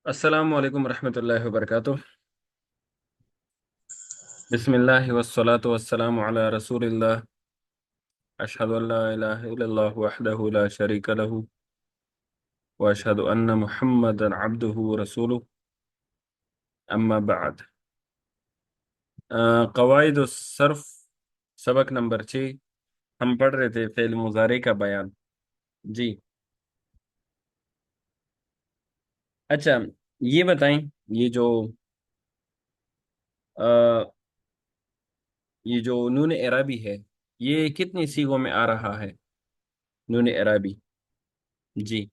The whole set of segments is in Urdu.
السلام علیکم ورحمۃ اللہ وبرکاتہ۔ بسم اللہ والصلاة والسلام علی رسول اللہ، اشہد ان لا الہ الا اللہ وحدہ لا شریک لہ واشہد ان محمدا عبدہ ورسولہ، اما بعد۔ قواعد الصرف سبق نمبر 6 ہم پڑھ رہے تھے فعل مضارع کا بیان۔ جی اچھا، یہ بتائیں، یہ جو آ، یہ جو نون اعرابی ہے، یہ کتنی صیغوں میں آ رہا ہے؟ نون اعرابی، جی،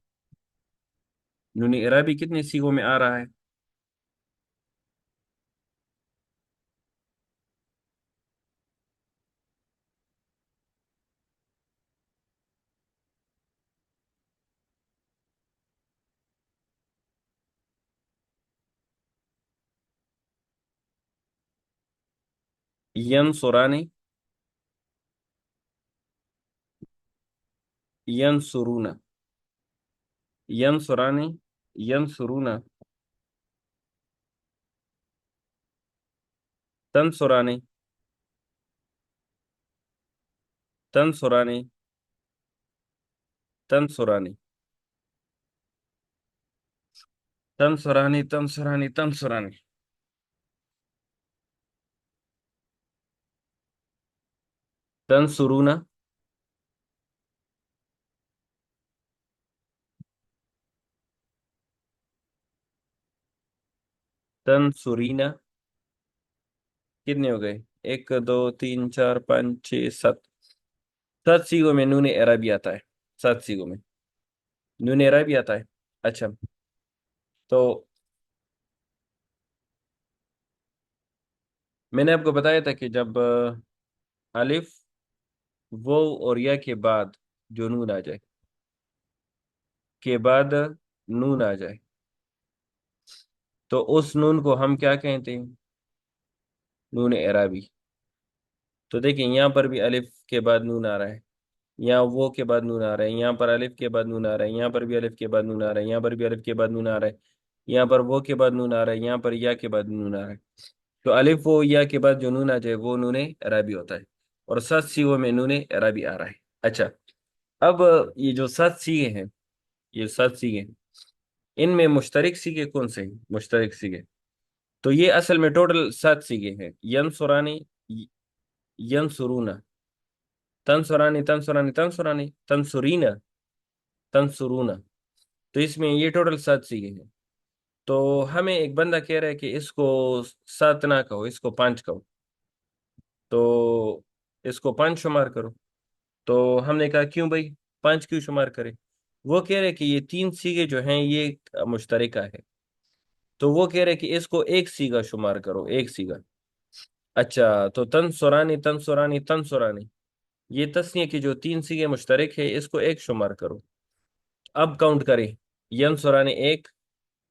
نون اعرابی کتنی صیغوں میں آ رہا ہے؟ ینصرانی، ینصرون، ینصرانی، ینصرون، تنصرانی، تنصرانی، تنصرانی، تنصرانی، تنصرانی، تنصرانی، تنصرون، تنصرین، کتنے ہو گئے؟ ایک، دو، تین، چار، پانچ، چھ، سات، سات سیغوں میں نون عربی آتا ہے، سات سیغوں میں نون عربی آتا ہے۔ اچھا، تو میں نے آپ کو بتایا تھا کہ جب الف، واو اور یا کے بعد جو نون آ جائے، کے بعد نون آ جائے، تو اس نون کو ہم کیا کہتے ہیں؟ نون اعرابی۔ تو دیکھیں، یہاں پر بھی الف کے بعد نون آ رہا ہے، یہاں وہ کے بعد نون آ رہا ہے، یہاں پر الف کے بعد نون آ رہا ہے، یہاں پر بھی الف کے بعد نون آ رہا ہے، یہاں پر بھی الف کے بعد نون آ رہا ہے، یہاں پر وہ کے بعد نون آ رہا ہے، یہاں پر یا کے بعد نون آ رہا ہے۔ تو الف و یا کے بعد جو نون آ جائے وہ نون اعرابی ہوتا ہے، اور سات سیغوں میں نون اعرابی آ رہا ہے۔ اچھا، اب یہ جو سات سیغے ہیں، یہ سات سیغے ہیں، ان میں مشترک سیغے کون سے ہیں؟ مشترک سیغے، تو یہ اصل میں ٹوٹل سات سیغے ہیں: ینصرانی، ینصرون، تنصرانی، تنصرانی، تنصرانی، تنصرین، تنصرون، تو اس میں یہ ٹوٹل سات سیغے ہیں۔ تو ہمیں ایک بندہ کہہ رہا ہے کہ اس کو سات نہ کہو، اس کو پانچ کہو، تو اس کو پانچ شمار کرو۔ تو ہم نے کہا کیوں بھائی، پانچ کیوں شمار کرے؟ وہ کہہ رہے کہ یہ تین سیغے جو ہیں یہ مشترکہ ہے، تو وہ کہہ رہے کہ اس کو ایک سیغہ شمار کرو، ایک سیغہ۔ اچھا، تو تنصرانی، تنصرانی، تنصرانی، یہ تسنیہ کی جو تین سیغے مشترک ہے اس کو ایک شمار کرو۔ اب کاؤنٹ کریں: ینصرانی ایک،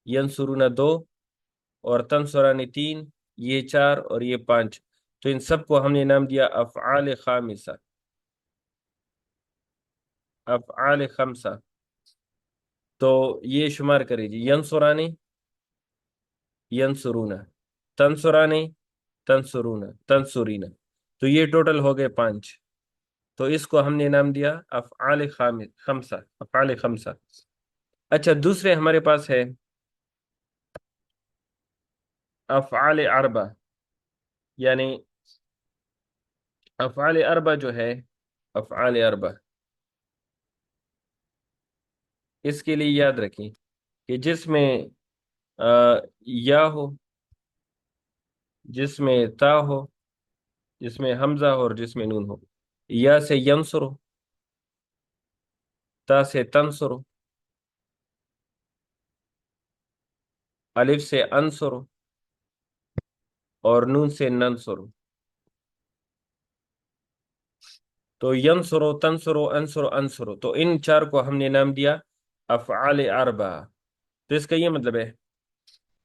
ینصرون دو، اور تنصرانی تین، یہ چار اور یہ پانچ، تو ان سب کو ہم نے نام دیا افعال خامسہ، افعال خمسہ۔ تو یہ شمار کرے جی: ینصرانی، ینصرون، تنصرانی، تنصرون، تنصرین، تو یہ ٹوٹل ہو گئے پانچ، تو اس کو ہم نے نام دیا افعال خمسہ، افعال خمسہ۔ اچھا، دوسرے ہمارے پاس ہے افعال اربع، یعنی افعال اربع جو ہے، افعال اربع، اس کے لیے یاد رکھیں کہ جس میں یا ہو، جس میں تا ہو، جس میں حمزہ ہو اور جس میں نون ہو۔ یا سے ینصر ہو، تا سے تنصر ہو، الف سے انصر ہو، اور نون سے ننصر ہو۔ تو ینصر، تنصر، انصر، انصر، تو ان چار کو ہم نے نام دیا افعال اربع۔ تو اس کا یہ مطلب ہے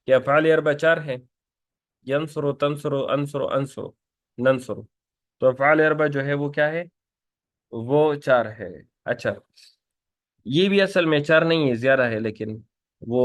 کہ افعال اربع چار ہیں: ینصر، تنصر، انصر، انصر، ننصر۔ تو افعال اربع جو ہے وہ کیا ہے؟ وہ چار ہے۔ اچھا، یہ بھی اصل میں چار نہیں ہے، زیادہ ہے، لیکن وہ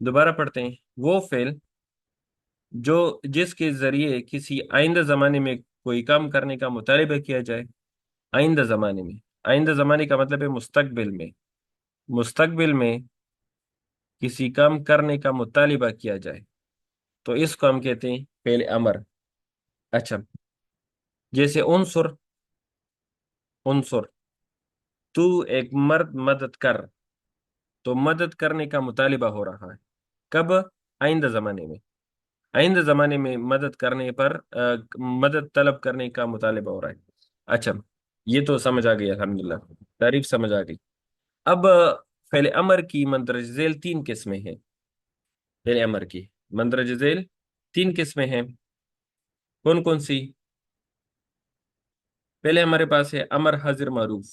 دوبارہ پڑھتے ہیں. وہ فعل جو جس کے ذریعے کسی آئندہ زمانے میں کوئی کام کرنے کا مطالبہ کیا جائے. آئندہ زمانے میں. آئندہ زمانے کا مطلب ہے مستقبل میں. مستقبل میں کسی کام کرنے کا مطالبہ کیا جائے تو اس کو ہم کہتے ہیں فعل امر. اچھا، جیسے عنصر. عنصر تو ایک مرد مدد کر. تو مدد کرنے کا مطالبہ ہو رہا ہے. کب؟ آئندہ زمانے میں. آئندہ زمانے میں مدد کرنے پر مدد طلب کرنے کا مطالبہ ہو رہا ہے. اچھا، یہ تو سمجھ آ گئی الحمدللہ. تعریف سمجھ آ گئی. اب فعل امر کی مندرج ذیل 3 قسمیں ہیں. فعل امر کی مندرج ذیل 3 قسمیں ہیں. کون کون سی؟ پہلے ہمارے پاس ہے امر حاضر معروف.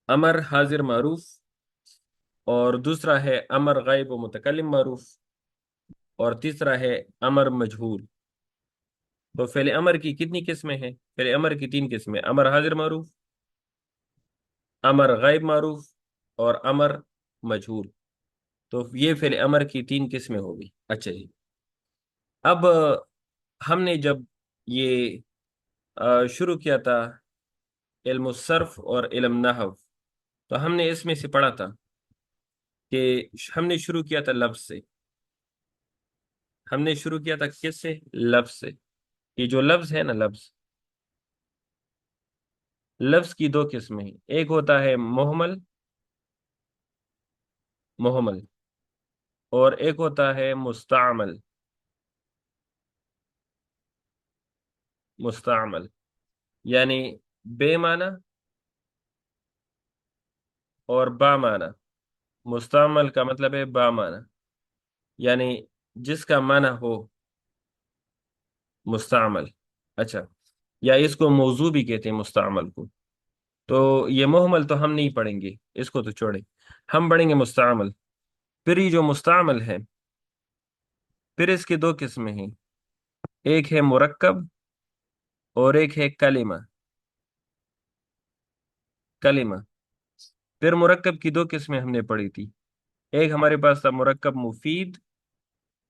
امر حاضر معروف. اور دوسرا ہے امر غائب و متکلم معروف. اور تیسرا ہے امر مجہول. تو فعل امر کی کتنی قسمیں ہیں؟ فعل امر کی 3 قسمیں: امر حاضر معروف، امر غائب معروف، اور امر مجہول. تو یہ فعل امر کی 3 قسمیں ہوگی. اچھا جی. اب ہم نے جب یہ شروع کیا تھا علم الصرف اور علم نحو، تو ہم نے اس میں سے پڑھا تھا کہ ہم نے شروع کیا تھا لفظ سے. ہم نے شروع کیا تھا کس سے؟ لفظ سے. یہ جو لفظ ہے نا، لفظ، لفظ کی 2 قسمیں ہیں. ایک ہوتا ہے محمل. محمل. اور ایک ہوتا ہے مستعمل. مستعمل یعنی بے معنی اور با معنی. مستعمل کا مطلب ہے با معنی، یعنی جس کا معنی ہو. مستعمل. اچھا، یا اس کو موضوع بھی کہتے ہیں مستعمل کو. تو یہ محمل تو ہم نہیں پڑھیں گے، اس کو تو چھوڑیں. ہم پڑھیں گے مستعمل. پھر یہ جو مستعمل ہے، پھر اس کی 2 قسمیں ہیں. ایک ہے مرکب اور ایک ہے کلمہ. کلمہ. پھر مرکب کی 2 قسمیں ہم نے پڑھی تھی. ایک ہمارے پاس تھا مرکب مفید،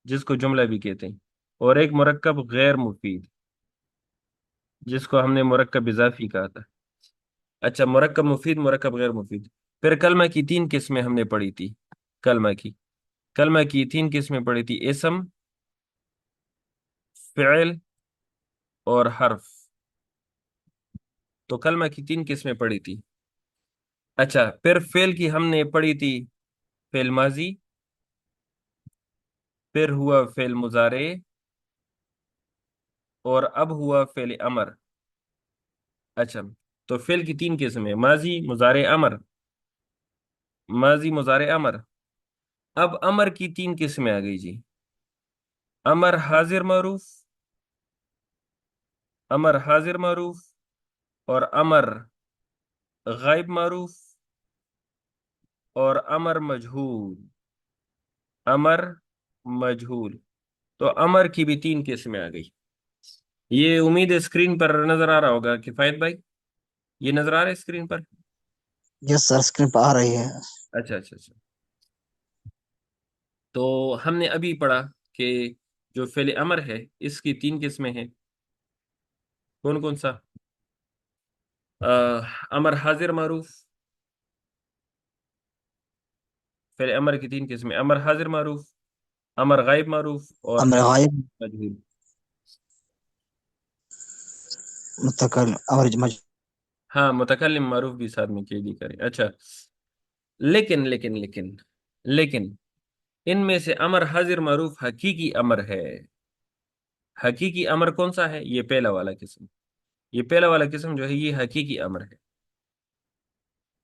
جس کو جملہ بھی کہتے ہیں. اور ایک مرکب غیر مفید، جس کو ہم نے مرکب اضافی کہا تھا. اچھا، مرکب مفید، مرکب غیر مفید. پھر کلمہ کی 3 قسمیں ہم نے پڑھی تھی. کلمہ کی. کلمہ کی 3 قسمیں پڑھی تھی: اسم، فعل، اور حرف. تو کلمہ کی 3 قسمیں پڑھی تھی. اچھا، پھر فعل کی ہم نے پڑھی تھی فعل ماضی. پھر ہوا فعل مضارع. اور اب ہوا فعل امر. اچھا، تو فعل کی 3 قسمیں: ماضی، مضارع، امر. ماضی، مضارع، امر. اب امر کی 3 قسمیں آ گئی جی. امر حاضر معروف، امر حاضر معروف، اور امر غائب معروف، اور امر مجہول. امر مجہول. تو امر کی بھی 3 قسمیں آ گئی. یہ امید اسکرین پر نظر آ رہا ہوگا کفایت بھائی. یہ نظر آ رہا ہے اسکرین پر؟ یس سر، اسکرین پہ آ رہی ہے. اچھا اچھا اچھا. تو ہم نے ابھی پڑھا کہ جو فعل امر ہے اس کی 3 قسمیں ہیں. کون کون سا؟ امر حاضر معروف. فعل امر کی 3 قسمیں: امر حاضر معروف، امر غائب معروف، اور امر غائب، مجہول. امر ہاں، متکلم معروف بھی ساتھ میں کہہ دی کریں. اچھا، لیکن لیکن لیکن لیکن ان میں سے امر حاضر معروف حقیقی امر ہے. حقیقی امر کون سا ہے؟ یہ پہلا والا قسم. یہ پہلا والا قسم جو ہے یہ حقیقی امر ہے.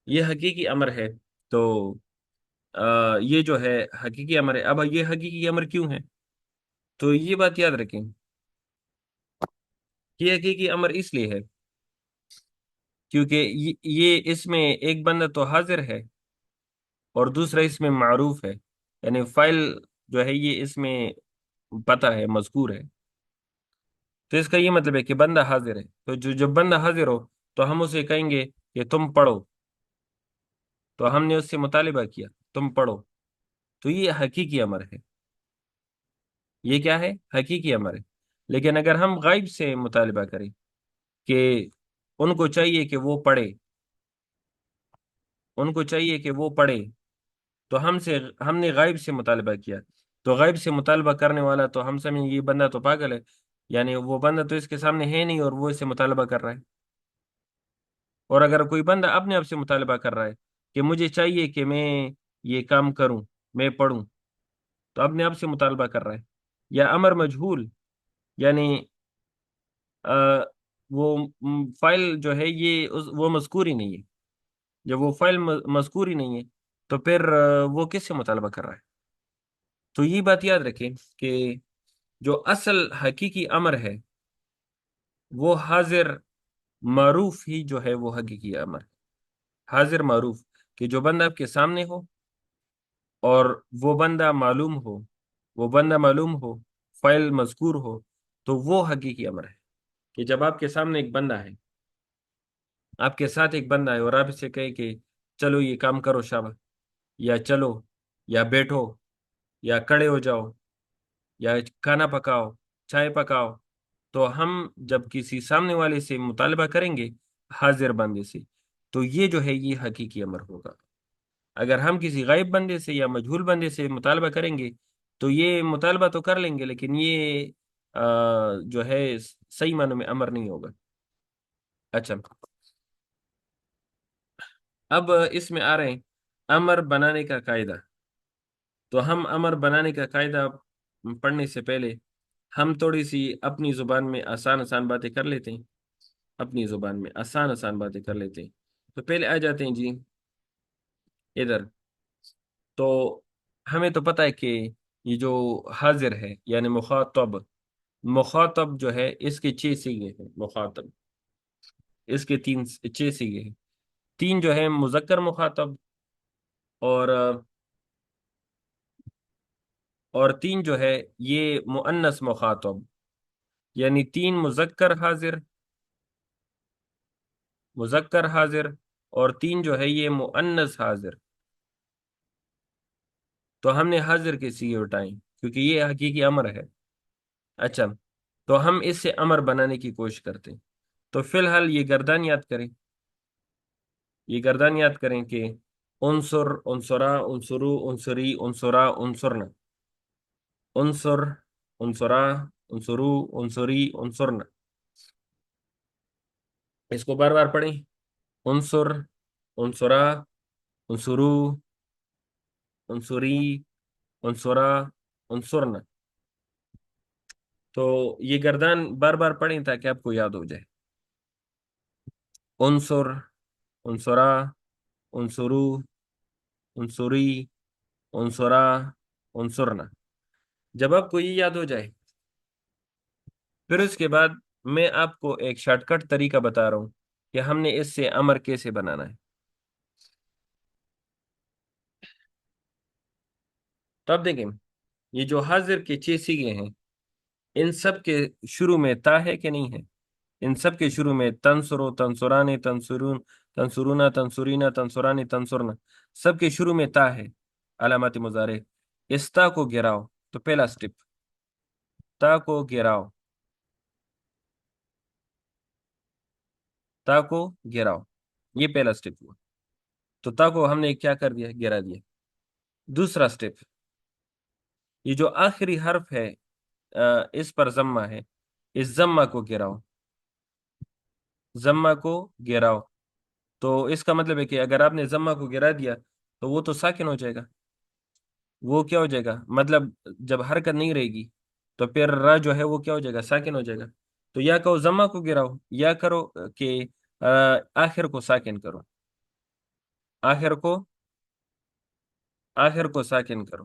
یہ حقیقی امر ہے. تو یہ جو ہے حقیقی امر ہے. اب یہ حقیقی امر کیوں ہے؟ تو یہ بات یاد رکھیں. یہ حقیقی امر اس لیے ہے کیونکہ یہ اس میں ایک بندہ تو حاضر ہے اور دوسرا اس میں معروف ہے. یعنی فائل جو ہے یہ اس میں پتہ ہے، مذکور ہے. تو اس کا یہ مطلب ہے کہ بندہ حاضر ہے. تو جو جب بندہ حاضر ہو تو ہم اسے کہیں گے کہ تم پڑھو. تو ہم نے اس سے مطالبہ کیا تم پڑھو، تو یہ حقیقی امر ہے، یہ کیا ہے؟ حقیقی امر ہے۔ لیکن اگر ہم غائب سے مطالبہ کریں کہ ان کو چاہیے کہ وہ پڑھے، ان کو چاہیے کہ وہ پڑھے، تو ہم نے غائب سے مطالبہ کیا، تو غائب سے مطالبہ کرنے والا تو ہم سمجھیں یہ بندہ تو پاگل ہے، یعنی وہ بندہ تو اس کے سامنے ہے نہیں اور وہ اس سے مطالبہ کر رہا ہے۔ اور اگر کوئی بندہ اپنے آپ سے مطالبہ کر رہا ہے کہ مجھے چاہیے کہ میں یہ کام کروں، میں پڑھوں، تو اپنے آپ سے مطالبہ کر رہا ہے۔ یا امر مجہول، یعنی آ، وہ فائل جو ہے یہ وہ مذکور ہی نہیں ہے، جب وہ فائل مذکور ہی نہیں ہے تو پھر وہ کس سے مطالبہ کر رہا ہے؟ تو یہ بات یاد رکھیں کہ جو اصل حقیقی امر ہے وہ حاضر معروف ہی جو ہے وہ حقیقی امر ہے۔ حاضر معروف، کہ جو بندہ آپ کے سامنے ہو اور وہ بندہ معلوم ہو، وہ بندہ معلوم ہو، فائل مذکور ہو، تو وہ حقیقی امر ہے۔ کہ جب آپ کے سامنے ایک بندہ ہے، آپ کے ساتھ ایک بندہ ہے اور آپ اسے کہے کہ چلو یہ کام کرو شابہ، یا چلو، یا بیٹھو، یا کھڑے ہو جاؤ، یا کھانا پکاؤ، چائے پکاؤ، تو ہم جب کسی سامنے والے سے مطالبہ کریں گے حاضر بندے سے، تو یہ جو ہے یہ حقیقی امر ہوگا۔ اگر ہم کسی غائب بندے سے یا مجہول بندے سے مطالبہ کریں گے تو یہ مطالبہ تو کر لیں گے لیکن یہ جو ہے صحیح معنوں میں امر نہیں ہوگا۔ اچھا، اب اس میں آ رہے ہیں امر بنانے کا قاعدہ۔ تو ہم امر بنانے کا قاعدہ پڑھنے سے پہلے ہم تھوڑی سی اپنی زبان میں آسان آسان باتیں کر لیتے ہیں، اپنی زبان میں آسان آسان باتیں کر لیتے ہیں۔ تو پہلے آ جاتے ہیں جی ادھر۔ تو ہمیں تو پتہ ہے کہ یہ جو حاضر ہے یعنی مخاطب، مخاطب جو ہے اس کے 6 صیغے ہیں، مخاطب اس کے 6 صیغے ہیں۔ 3 جو ہے مذکر مخاطب، اور 3 جو ہے یہ مؤنث مخاطب، یعنی 3 مذکر حاضر، مذکر حاضر، اور 3 جو ہے یہ مؤنث حاضر۔ تو ہم نے حاضر کے صیغے اٹھائیں کیونکہ یہ حقیقی امر ہے۔ اچھا، تو ہم اس سے امر بنانے کی کوشش کرتے ہیں۔ تو فی الحال یہ گردان یاد کریں، یہ گردان یاد کریں کہ عنصر، عنصرا، عنصرو، عنصری، عنصرا، عنصرنا، عنصر، عنصرا، عنصرو، عنصری، عنصرنا۔ اس کو بار بار پڑھیں: عنصر، عنصرا، عنصرو، عنصری، عنصرا، عنصرنا۔ تو یہ گردان بار بار پڑھیں تاکہ آپ کو یاد ہو جائے۔ عنصر، عنصرا، عنصرو، عنصری، عنصرا، عنصرنا۔ جب آپ کو یہ یاد ہو جائے پھر اس کے بعد میں آپ کو ایک شارٹ کٹ طریقہ بتا رہا ہوں کہ ہم نے اس سے امر کیسے بنانا ہے۔ تو اب دیکھیں، یہ جو حاضر کے 6 صیغے ہیں ان سب کے شروع میں تا ہے کہ نہیں ہے؟ ان سب کے شروع میں تنصرو، تنصرانی، تنصرون، تنصرونا، تنصرینا، تنصرانی، تنصرنا، سب کے شروع میں تا ہے، علامات مضارع۔ اس تا کو گراؤ، تو پہلا سٹیپ، تا کو گراؤ، تا کو گراؤ، یہ پہلا سٹیپ ہوا۔ تو تا کو ہم نے کیا کر دیا؟ گرا دیا۔ دوسرا سٹیپ، یہ جو آخری حرف ہے اس پر ضمہ ہے، اس ضمہ کو گراؤ، ضمہ کو گراؤ۔ تو اس کا مطلب ہے کہ اگر آپ نے ضمہ کو گرا دیا تو وہ تو ساکن ہو جائے گا، وہ کیا ہو جائے گا؟ مطلب جب حرکت نہیں رہے گی تو پھر را جو ہے وہ کیا ہو جائے گا؟ ساکن ہو جائے گا۔ تو یا کہو ضمہ کو گراؤ، یا کرو کہ آخر کو ساکن کرو، آخر کو، آخر کو ساکن کرو،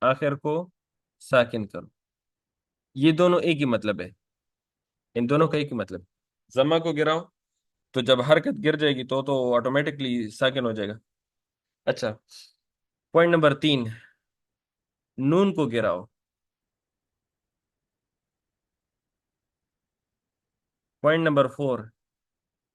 آخر کو ساکن کرو۔ یہ دونوں ایک ہی مطلب ہے، ان دونوں کا ایک ہی مطلب۔ ضمہ کو گراؤ تو جب حرکت گر جائے گی تو آٹومیٹکلی ساکن ہو جائے گا۔ اچھا، پوائنٹ نمبر 3، نون کو گراؤ۔ پوائنٹ نمبر 4،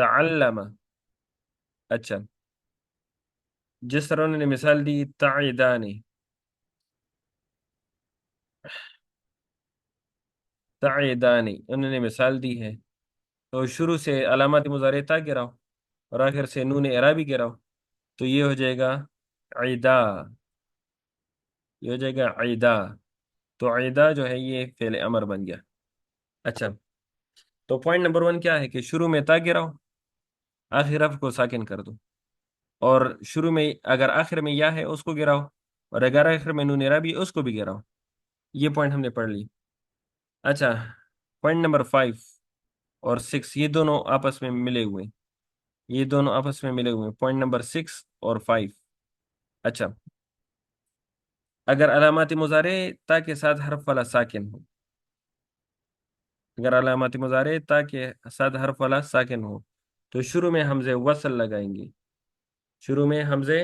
تعلم. اچھا، جس طرح انہوں نے مثال دی تعیدانی، تعیدانی انہوں نے مثال دی ہے، تو شروع سے علامات مضارع تا گراؤ اور آخر سے نون اعرابی گراؤ، تو یہ ہو جائے گا عیدا، یہ ہو جائے گا عیدا. تو عیدا جو ہے یہ فعل امر بن گیا. اچھا، تو پوائنٹ نمبر 1 کیا ہے کہ شروع میں تا گراؤ، آخر حرف کو ساکن کر دو، اور شروع میں اگر آخر میں یا ہے اس کو گراؤ، اور اگر آخر میں نون اعرابی اس کو بھی گراؤ. یہ پوائنٹ ہم نے پڑھ لی. اچھا، پوائنٹ نمبر 5 اور 6 یہ دونوں آپس میں ملے ہوئے، یہ دونوں آپس میں ملے ہوئے پوائنٹ نمبر 6 اور 5. اچھا، اگر علامات مضارع تا کے ساتھ حرف والا ساکن ہو، اگر علامات مضارع تا کے ساتھ حرف والا ساکن ہو تو شروع میں حمزے وصل لگائیں گے، شروع میں حمزے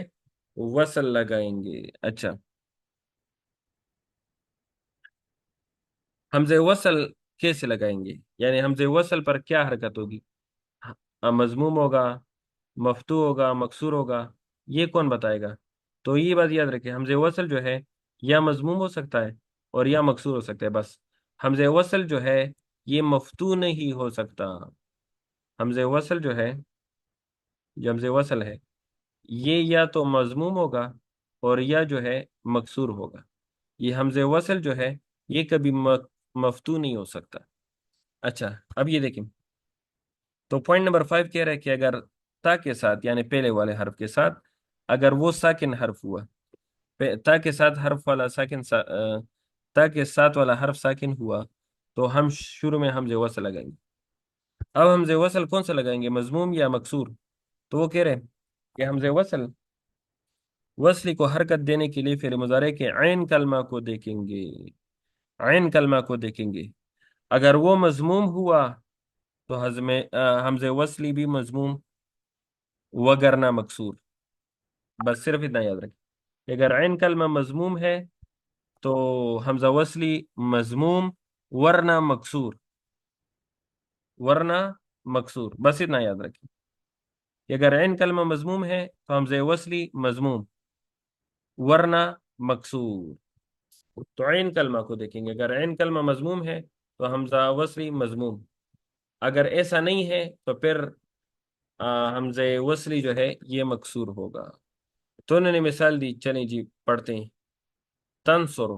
وصل لگائیں گے. اچھا، حمزے وصل کیسے لگائیں گے؟ یعنی حمزے وصل پر کیا حرکت ہوگی؟ مضموم ہوگا، مفتوح ہوگا، مکسور ہوگا، یہ کون بتائے گا؟ تو یہ بات یاد رکھیں، حمزہ وصل جو ہے یا مضموم ہو سکتا ہے اور یا مکسور ہو سکتا ہے، بس. حمزہ وصل جو ہے یہ مفتوح نہیں ہو سکتا. حمزہ وصل جو ہے، جو حمزہ وصل ہے یہ یا تو مضموم ہوگا اور یا جو ہے مکسور ہوگا. یہ حمزہ وصل جو ہے یہ کبھی مفتوح نہیں ہو سکتا. اچھا، اب یہ دیکھیں، تو پوائنٹ نمبر 5 کہہ رہا ہے کہ اگر تا کے ساتھ یعنی پہلے والے حرف کے ساتھ اگر وہ ساکن حرف ہوا، تا کے ساتھ حرف والا ساکن تا کے ساتھ والا حرف ساکن ہوا تو ہم شروع میں حمزہ وصل لگائیں گے. اب حمزہ وصل کون سا لگائیں گے، مضموم یا مکسور؟ تو وہ کہہ رہے ہیں کہ حمزہ وصل وصلی کو حرکت دینے کے لیے فعل مضارع کے عین کلمہ کو دیکھیں گے، عین کلمہ کو دیکھیں گے. اگر وہ مضموم ہوا تو حمزہ وصلی بھی مضموم وگرنہ مکسور. بس صرف اتنا یاد رکھیں کہ اگر عین کلمہ مضموم ہے تو حمزہ وصلی مضموم ورنہ مکسور، ورنہ مکسور. بس اتنا یاد رکھیں کہ اگر عین کلمہ مضموم ہے تو حمزہ وصلی مضموم ورنہ مکسور. تو عین کلمہ کو دیکھیں گے، اگر عین کلمہ مضموم ہے تو حمزہ وصلی مضموم، اگر ایسا نہیں ہے تو پھر حمزہ وصلی جو ہے یہ مکسور ہوگا. تو انہوں نے مثال دی، چلیں جی پڑھتے ہیں. تنصر،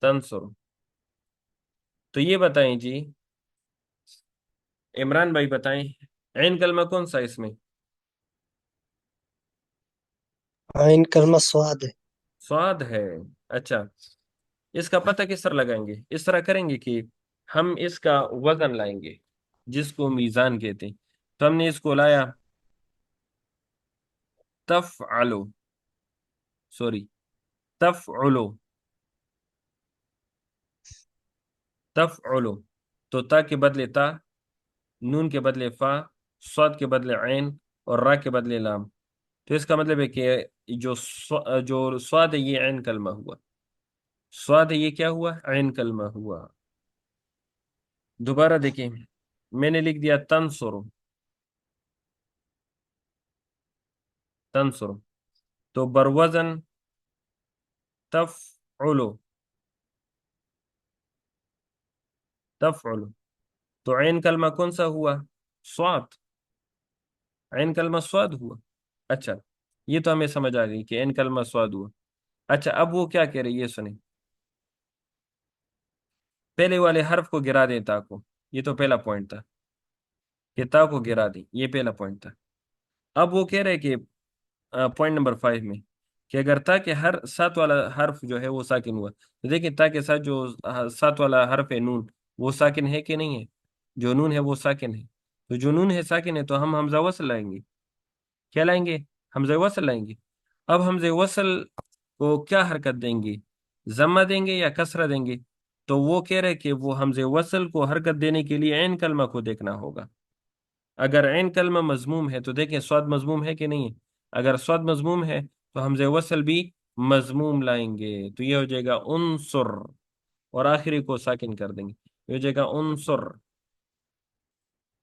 تنصر. تو یہ بتائیں جی، عمران بھائی بتائیں، عین کلمہ کون سا اس میں؟ عین کلمہ سواد ہے. سواد ہے. اچھا، اس کا پتہ کس طرح لگائیں گے؟ اس طرح کریں گے کہ ہم اس کا وزن لائیں گے جس کو میزان کہتے ہیں. تو ہم نے اس کو لایا تفعلو، سوری تفعلو، تفعلو. تو تا کے بدلے تا، نون کے بدلے فا، صاد کے بدلے عین اور را کے بدلے لام. تو اس کا مطلب ہے کہ جو صاد ہے یہ عین کلمہ ہوا، صاد ہے یہ کیا ہوا، عین کلمہ ہوا. دوبارہ دیکھیں، میں نے لکھ دیا تنصر، تنصر. تو بروزن تفعلو، تفعلو. تو عین کلمہ کون سا ہوا، صاد، عین کلمہ صاد ہوا. اچھا، یہ تو ہمیں سمجھ آ گئی کہ عین کلمہ صاد ہوا. اچھا، اب وہ کیا کہہ رہے یہ سنیں، پہلے والے حرف کو گرا دیں تا کو، یہ تو پہلا پوائنٹ تھا کہ تا کو گرا دیں، یہ پہلا پوائنٹ تھا. اب وہ کہہ رہے کہ پوائنٹ نمبر 5 میں کہ اگر تا کے ہر ساتھ والا حرف جو ہے وہ ساکن ہوا، تو دیکھیں تا کے ساتھ جو ساتھ والا حرف ہے نون، وہ ساکن ہے کہ نہیں ہے؟ جو نون ہے وہ ساکن ہے. تو جو نون ہے ساکن ہے تو ہم حمزہ وصل لائیں گے. کیا لائیں گے؟ حمزہ وصل لائیں گے. اب حمزہ وصل کو کیا حرکت دیں گے، ضمہ دیں گے یا کسرہ دیں گے؟ تو وہ کہہ رہے کہ وہ حمزہ وصل کو حرکت دینے کے لیے عین کلمہ کو دیکھنا ہوگا. اگر عین کلمہ مضموم ہے تو دیکھیں سواد مضموم ہے کہ نہیں ہے. اگر سواد مضموم ہے تو حمزہ وصل بھی مضموم لائیں گے. تو یہ ہو جائے گا انصر، اور آخری کو ساکن کر دیں گے، یہ ہو جائے گا انصر.